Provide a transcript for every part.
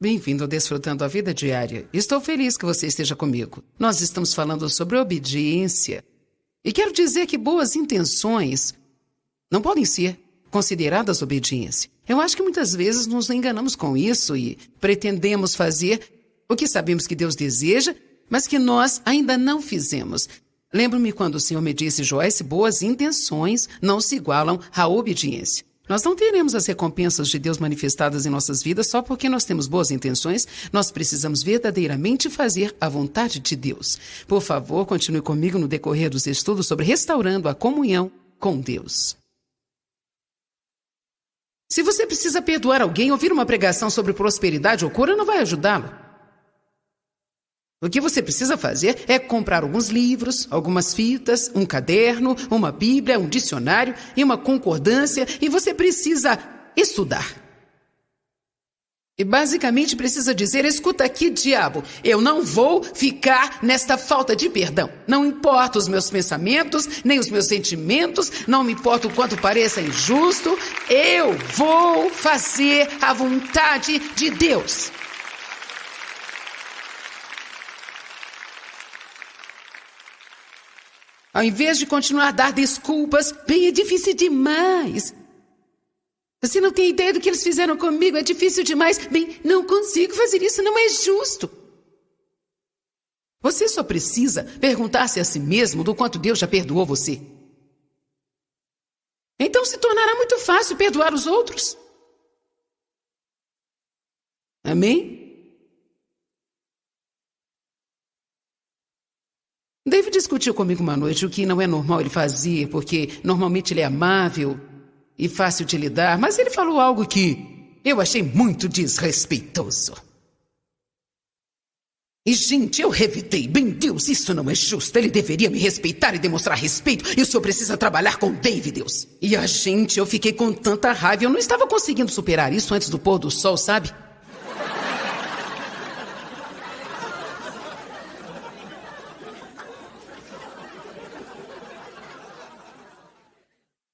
Bem-vindo ao Desfrutando a Vida Diária. Estou feliz que você esteja comigo. Nós estamos falando sobre obediência. E quero dizer que boas intenções não podem ser consideradas obediência. Eu acho que muitas vezes nos enganamos com isso e pretendemos fazer o que sabemos que Deus deseja, mas que nós ainda não fizemos. Lembro-me quando o Senhor me disse, Joyce, boas intenções não se igualam à obediência. Nós não teremos as recompensas de Deus manifestadas em nossas vidas só porque nós temos boas intenções. Nós precisamos verdadeiramente fazer a vontade de Deus. Por favor, continue comigo no decorrer dos estudos sobre restaurando a comunhão com Deus. Se você precisa perdoar alguém, ouvir uma pregação sobre prosperidade ou cura não vai ajudá-lo. O que você precisa fazer é comprar alguns livros, algumas fitas, um caderno, uma bíblia, um dicionário e uma concordância, e você precisa estudar. E basicamente precisa dizer, escuta aqui, diabo, eu não vou ficar nesta falta de perdão. Não importa os meus pensamentos, nem os meus sentimentos, não me importa o quanto pareça injusto, eu vou fazer a vontade de Deus. Ao invés de continuar a dar desculpas, bem, é difícil demais. Você não tem ideia do que eles fizeram comigo, é difícil demais. Bem, não consigo fazer isso, não é justo. Você só precisa perguntar-se a si mesmo do quanto Deus já perdoou você. Então se tornará muito fácil perdoar os outros. Amém? David discutiu comigo uma noite o que não é normal ele fazer, porque normalmente ele é amável e fácil de lidar, mas ele falou algo que eu achei muito desrespeitoso. E, gente, eu revidei. Bem, Deus, isso não é justo. Ele deveria me respeitar e demonstrar respeito. E o senhor precisa trabalhar com David, Deus. E a gente, eu fiquei com tanta raiva. Eu não estava conseguindo superar isso antes do pôr do sol, sabe?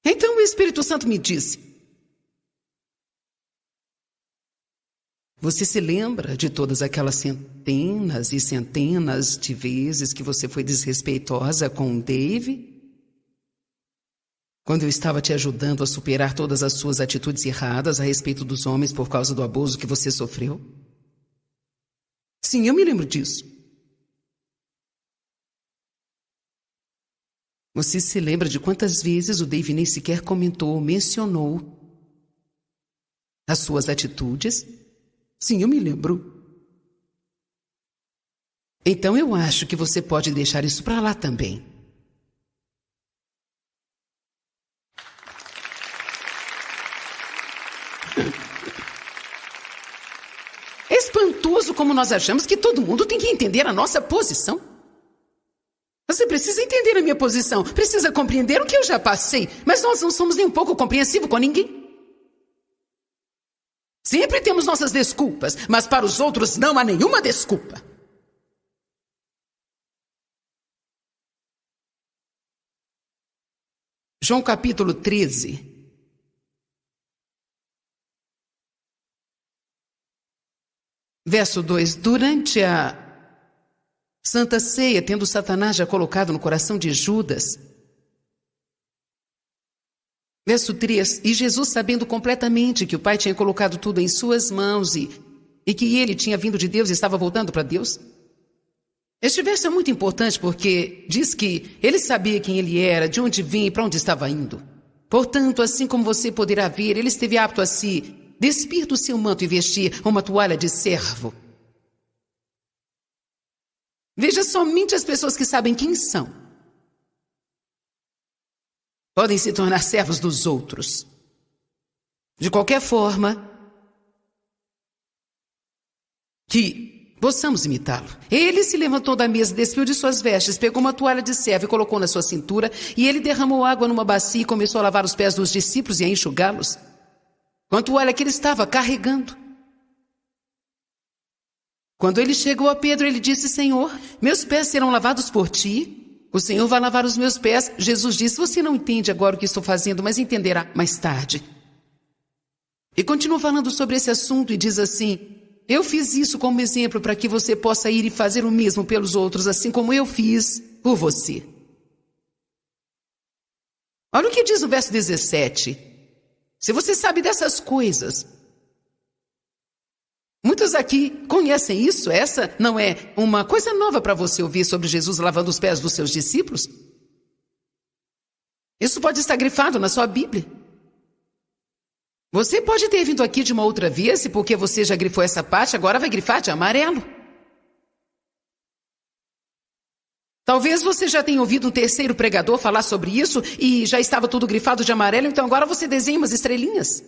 Então o Espírito Santo me disse, você se lembra de todas aquelas centenas e centenas de vezes que você foi desrespeitosa com o Dave? Quando eu estava te ajudando a superar todas as suas atitudes erradas a respeito dos homens por causa do abuso que você sofreu? Sim, eu me lembro disso. Você se lembra de quantas vezes o Dave nem sequer comentou ou mencionou as suas atitudes? Sim, eu me lembro. Então eu acho que você pode deixar isso para lá também. É espantoso como nós achamos que todo mundo tem que entender a nossa posição. Você precisa entender a minha posição, precisa compreender o que eu já passei, mas nós não somos nem um pouco compreensivos com ninguém. Sempre temos nossas desculpas, mas para os outros não há nenhuma desculpa. João capítulo 13. Verso 2. Durante a Santa Ceia, tendo Satanás já colocado no coração de Judas. Verso 3. E Jesus, sabendo completamente que o Pai tinha colocado tudo em suas mãos e que ele tinha vindo de Deus e estava voltando para Deus. Este verso é muito importante porque diz que ele sabia quem ele era, de onde vinha e para onde estava indo. Portanto, assim como você poderá ver, ele esteve apto a se despir do seu manto e vestir uma toalha de servo. Veja, somente as pessoas que sabem quem são podem se tornar servos dos outros. De qualquer forma, que possamos imitá-lo. Ele se levantou da mesa, despiu de suas vestes, pegou uma toalha de servo e colocou na sua cintura, e ele derramou água numa bacia e começou a lavar os pés dos discípulos e a enxugá-los, com a toalha que ele estava carregando. Quando ele chegou a Pedro, ele disse, Senhor, meus pés serão lavados por ti? O Senhor vai lavar os meus pés. Jesus disse, você não entende agora o que estou fazendo, mas entenderá mais tarde. E continua falando sobre esse assunto e diz assim, Eu fiz isso como exemplo para que você possa ir e fazer o mesmo pelos outros, assim como eu fiz por você. Olha o que diz no verso 17. Se você sabe dessas coisas, muitos aqui conhecem isso. Essa não é uma coisa nova para você ouvir sobre Jesus lavando os pés dos seus discípulos. Isso pode estar grifado na sua Bíblia. Você pode ter vindo aqui de uma outra vez e porque você já grifou essa parte, agora vai grifar de amarelo. Talvez você já tenha ouvido um terceiro pregador falar sobre isso e já estava tudo grifado de amarelo, então agora você desenha umas estrelinhas.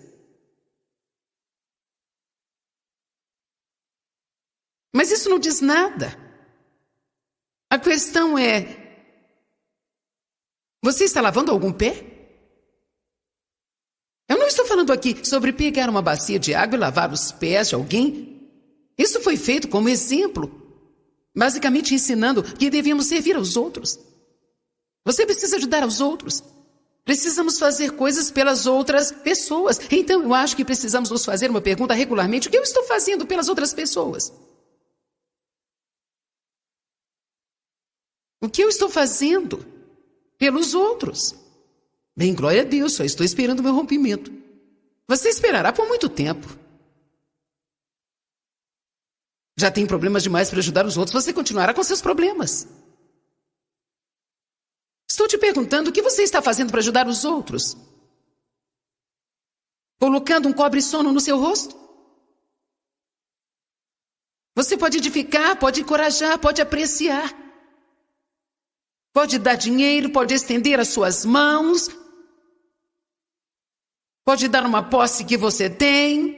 Mas isso não diz nada. A questão é: você está lavando algum pé? Eu não estou falando aqui sobre pegar uma bacia de água e lavar os pés de alguém. Isso foi feito como exemplo, basicamente ensinando que devíamos servir aos outros. Você precisa ajudar aos outros. Precisamos fazer coisas pelas outras pessoas. Então eu acho que precisamos nos fazer uma pergunta regularmente: o que eu estou fazendo pelas outras pessoas? O que eu estou fazendo pelos outros? Bem, glória a Deus, só estou esperando o meu rompimento. Você esperará por muito tempo. Já tem problemas demais para ajudar os outros, você continuará com seus problemas. Estou te perguntando o que você está fazendo para ajudar os outros? Colocando um cobre-sono no seu rosto? Você pode edificar, pode encorajar, pode apreciar. Pode dar dinheiro, pode estender as suas mãos. Pode dar uma posse que você tem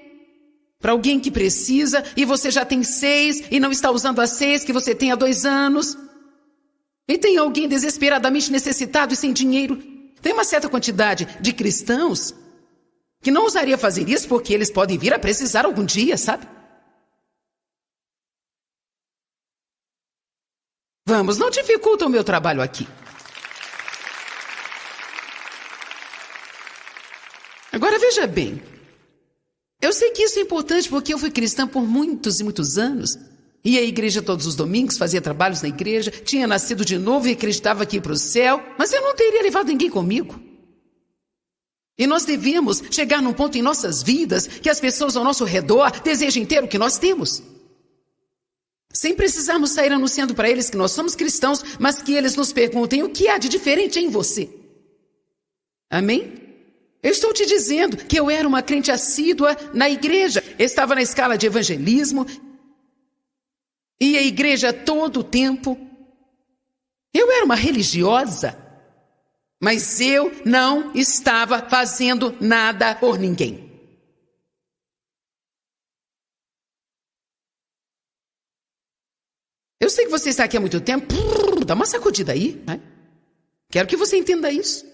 para alguém que precisa e você já tem 6 e não está usando as 6 que você tem há 2 anos. E tem alguém desesperadamente necessitado e sem dinheiro. Tem uma certa quantidade de cristãos que não ousaria fazer isso porque eles podem vir a precisar algum dia, sabe? Vamos, não dificulta o meu trabalho aqui. Agora veja bem, eu sei que isso é importante porque eu fui cristã por muitos e muitos anos. Ia à igreja todos os domingos, fazia trabalhos na igreja, tinha nascido de novo e acreditava que ia para o céu, mas eu não teria levado ninguém comigo. E nós devemos chegar num ponto em nossas vidas que as pessoas ao nosso redor desejem ter o que nós temos. Sem precisarmos sair anunciando para eles que nós somos cristãos, mas que eles nos perguntem o que há de diferente em você. Amém? Eu estou te dizendo que eu era uma crente assídua na igreja. Estava na escala de evangelismo. Ia à igreja todo o tempo. Eu era uma religiosa. Mas eu não estava fazendo nada por ninguém. Eu sei que você está aqui há muito tempo. Dá uma sacudida aí, né? Quero que você entenda isso.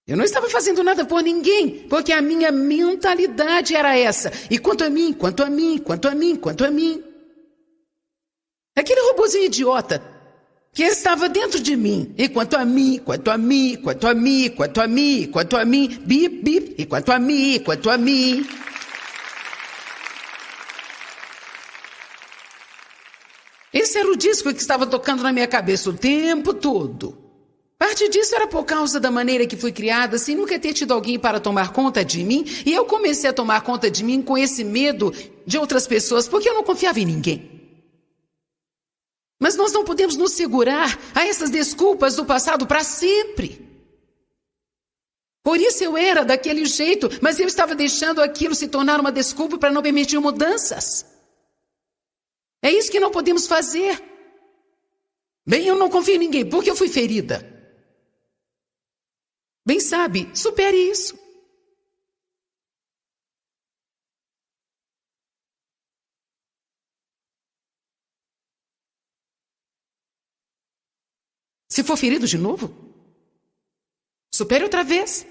Eu não estava fazendo nada por ninguém, porque a minha mentalidade era essa. E quanto a mim, quanto a mim, quanto a mim, quanto a mim. Aquele robozinho idiota que estava dentro de mim. E quanto a mim, quanto a mim, quanto a mim, quanto a mim, quanto a mim, bip, bip, e quanto a mim, quanto a mim. Esse era o disco que estava tocando na minha cabeça o tempo todo. Parte disso era por causa da maneira que fui criada, sem nunca ter tido alguém para tomar conta de mim. E eu comecei a tomar conta de mim com esse medo de outras pessoas, porque eu não confiava em ninguém. Mas nós não podemos nos segurar a essas desculpas do passado para sempre. Por isso eu era daquele jeito, mas eu estava deixando aquilo se tornar uma desculpa para não permitir mudanças. É isso que não podemos fazer. Bem, eu não confio em ninguém, porque eu fui ferida. Bem, sabe, supere isso. Se for ferido de novo, supere outra vez.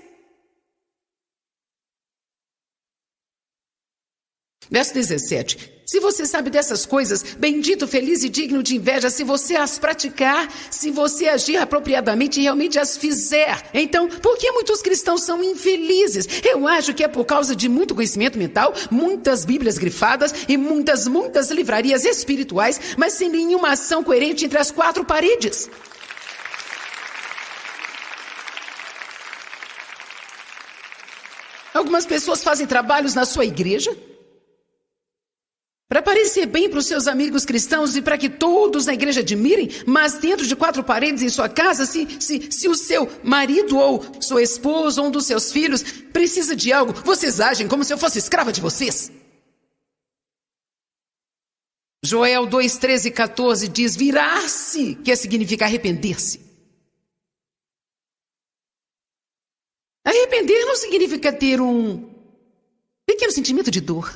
Verso 17. Se você sabe dessas coisas, bendito, feliz e digno de inveja, se você as praticar, se você agir apropriadamente e realmente as fizer. Então, por que muitos cristãos são infelizes? Eu acho que é por causa de muito conhecimento mental, muitas bíblias grifadas e muitas livrarias espirituais, mas sem nenhuma ação coerente entre as quatro paredes. Algumas pessoas fazem trabalhos na sua igreja para parecer bem para os seus amigos cristãos e para que todos na igreja admirem, mas dentro de quatro paredes em sua casa, se o seu marido ou sua esposa ou um dos seus filhos precisa de algo, vocês agem como se eu fosse escrava de vocês. Joel 2, 13 e 14 diz: virar-se, que significa arrepender-se. Arrepender não significa ter um pequeno sentimento de dor.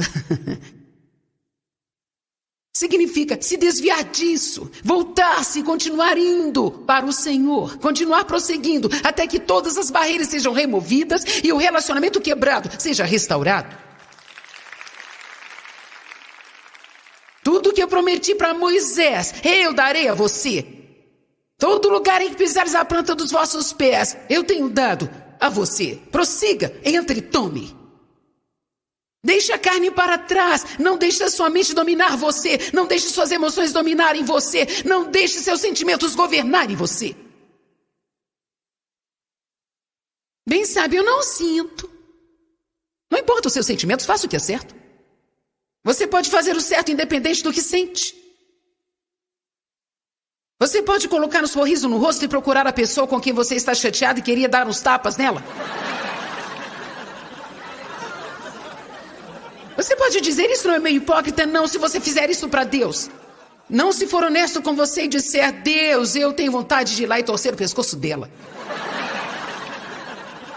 Significa se desviar disso, voltar-se e continuar indo para o Senhor, continuar prosseguindo até que todas as barreiras sejam removidas e o relacionamento quebrado seja restaurado. Tudo que eu prometi para Moisés, eu darei a você. Todo lugar em que pisares a planta dos vossos pés, eu tenho dado a você. Prossiga, entre e tome. Deixe a carne para trás, não deixe a sua mente dominar você, não deixe suas emoções dominarem você, não deixe seus sentimentos governarem você. Bem sabe, eu não sinto. Não importa os seus sentimentos, faça o que é certo. Você pode fazer o certo independente do que sente. Você pode colocar um sorriso no rosto e procurar a pessoa com quem você está chateado e queria dar uns tapas nela. Você pode dizer, isso não é meio hipócrita? Não, se você fizer isso para Deus. Não se for honesto com você e disser, Deus, eu tenho vontade de ir lá e torcer o pescoço dela.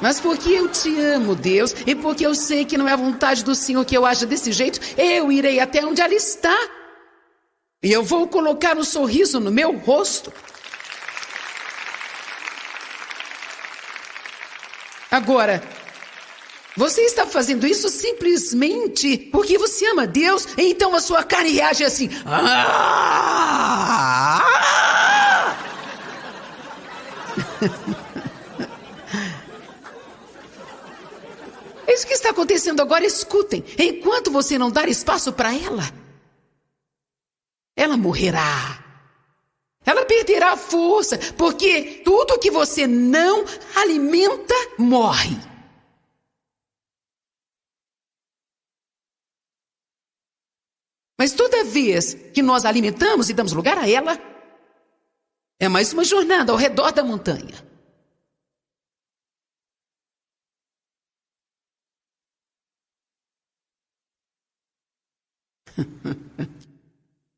Mas porque eu te amo, Deus, e porque eu sei que não é a vontade do Senhor que eu haja desse jeito, eu irei até onde ela está. E eu vou colocar um sorriso no meu rosto. Agora, você está fazendo isso simplesmente porque você ama Deus, e então a sua carne reage assim. É isso que está acontecendo agora, escutem. Enquanto você não dar espaço para ela morrerá. Ela perderá a força, porque tudo que você não alimenta, morre. Mas toda vez que nós alimentamos e damos lugar a ela, é mais uma jornada ao redor da montanha.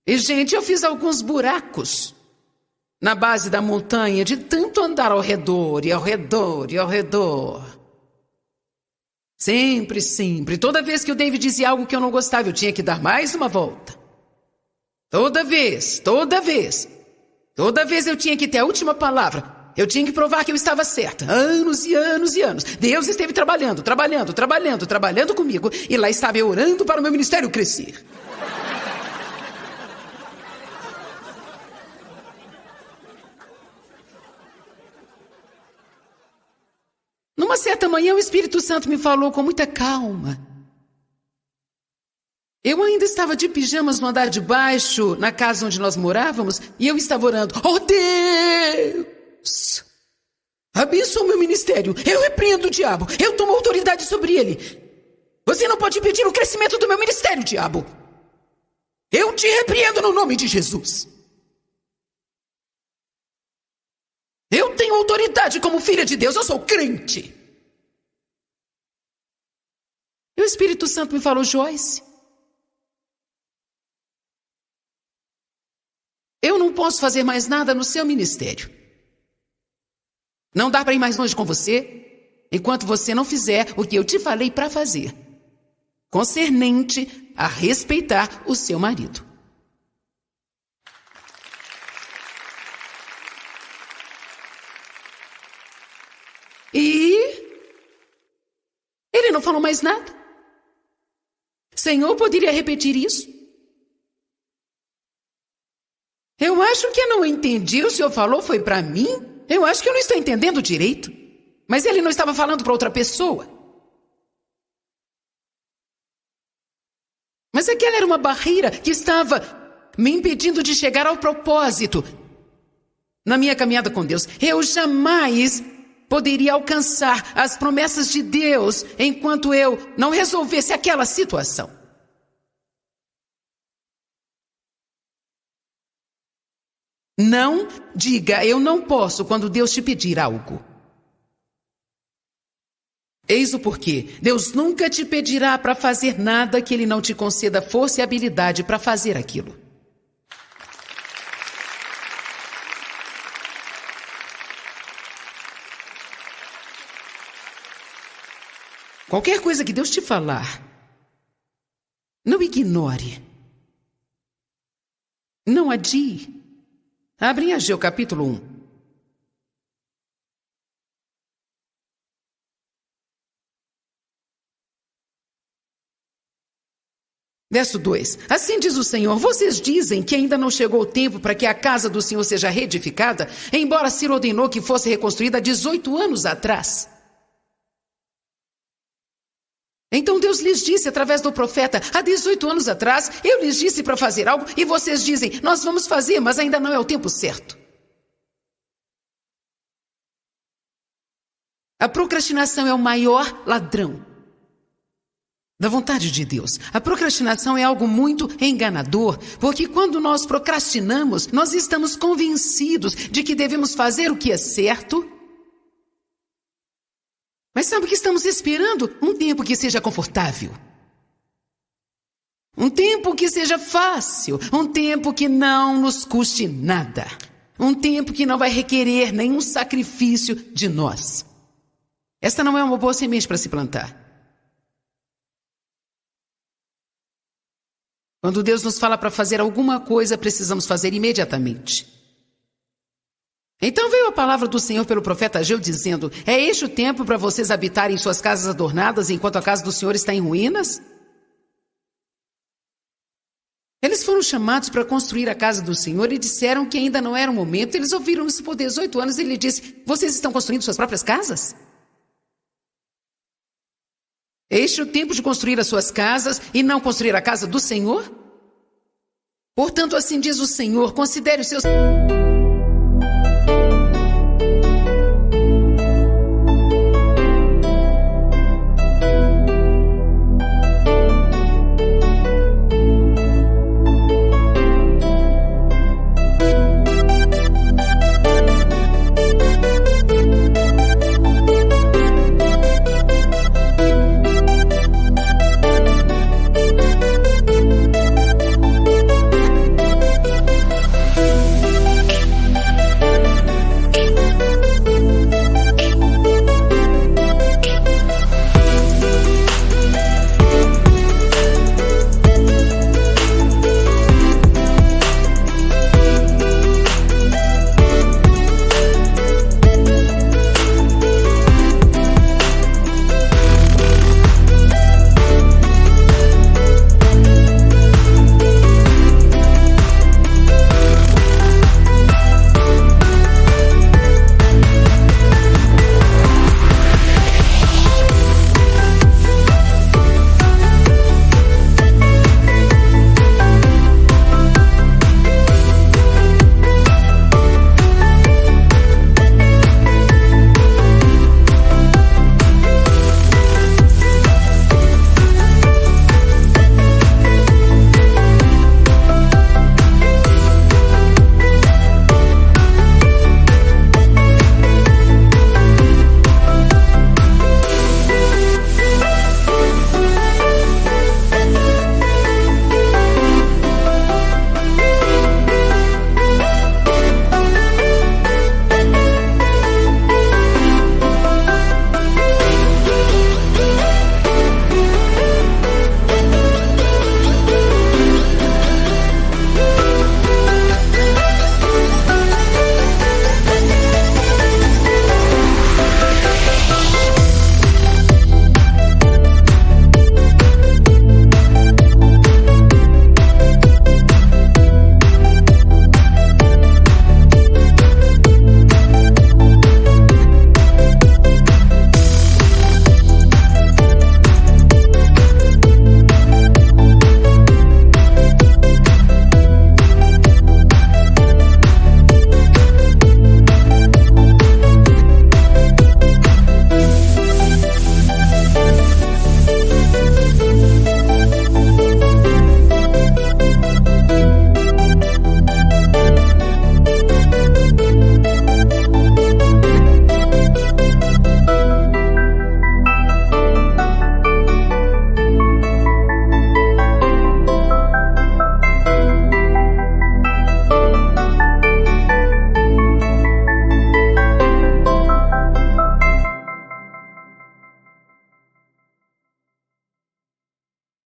E, gente, eu fiz alguns buracos na base da montanha de tanto andar ao redor e ao redor e ao redor. Sempre, sempre. Toda vez que o David dizia algo que eu não gostava, eu tinha que dar mais uma volta. Toda vez eu tinha que ter a última palavra. Eu tinha que provar que eu estava certa. Anos e anos e anos. Deus esteve trabalhando comigo. E lá estava eu orando para o meu ministério crescer. Numa certa manhã, o Espírito Santo me falou com muita calma. Eu ainda estava de pijamas no andar de baixo, na casa onde nós morávamos, e eu estava orando. Oh, Deus! Abençoa o meu ministério. Eu repreendo o diabo. Eu tomo autoridade sobre ele. Você não pode impedir o crescimento do meu ministério, diabo. Eu te repreendo no nome de Jesus. Eu tenho autoridade como filha de Deus, eu sou crente. E o Espírito Santo me falou, Joyce, eu não posso fazer mais nada no seu ministério. Não dá para ir mais longe com você, enquanto você não fizer o que eu te falei para fazer, concernente a respeitar o seu marido. E ele não falou mais nada. Senhor poderia repetir isso? Eu acho que eu não entendi. O Senhor falou foi para mim? Eu acho que eu não estou entendendo direito. Mas ele não estava falando para outra pessoa. Mas aquela era uma barreira que estava me impedindo de chegar ao propósito. Na minha caminhada com Deus, eu jamais poderia alcançar as promessas de Deus enquanto eu não resolvesse aquela situação. Não diga eu não posso quando Deus te pedir algo. Eis o porquê. Deus nunca te pedirá para fazer nada que Ele não te conceda força e habilidade para fazer aquilo. Qualquer coisa que Deus te falar, não ignore. Não adie. Abre em Ageu capítulo 1. Verso 2. Assim diz o Senhor, vocês dizem que ainda não chegou o tempo para que a casa do Senhor seja reedificada, embora Ciro ordenou que fosse reconstruída há 18 anos atrás. Então Deus lhes disse através do profeta, há 18 anos atrás, eu lhes disse para fazer algo e vocês dizem, nós vamos fazer, mas ainda não é o tempo certo. A procrastinação é o maior ladrão da vontade de Deus. A procrastinação é algo muito enganador, porque quando nós procrastinamos, nós estamos convencidos de que devemos fazer o que é certo. Mas sabe o que estamos esperando? Um tempo que seja confortável. Um tempo que seja fácil. Um tempo que não nos custe nada. Um tempo que não vai requerer nenhum sacrifício de nós. Esta não é uma boa semente para se plantar. Quando Deus nos fala para fazer alguma coisa, precisamos fazer imediatamente. Então veio a palavra do Senhor pelo profeta Ageu dizendo, é este o tempo para vocês habitarem em suas casas adornadas enquanto a casa do Senhor está em ruínas? Eles foram chamados para construir a casa do Senhor e disseram que ainda não era o momento. Eles ouviram isso por 18 anos e ele disse, vocês estão construindo suas próprias casas? Este é o tempo de construir as suas casas e não construir a casa do Senhor? Portanto, assim diz o Senhor, considere os seus...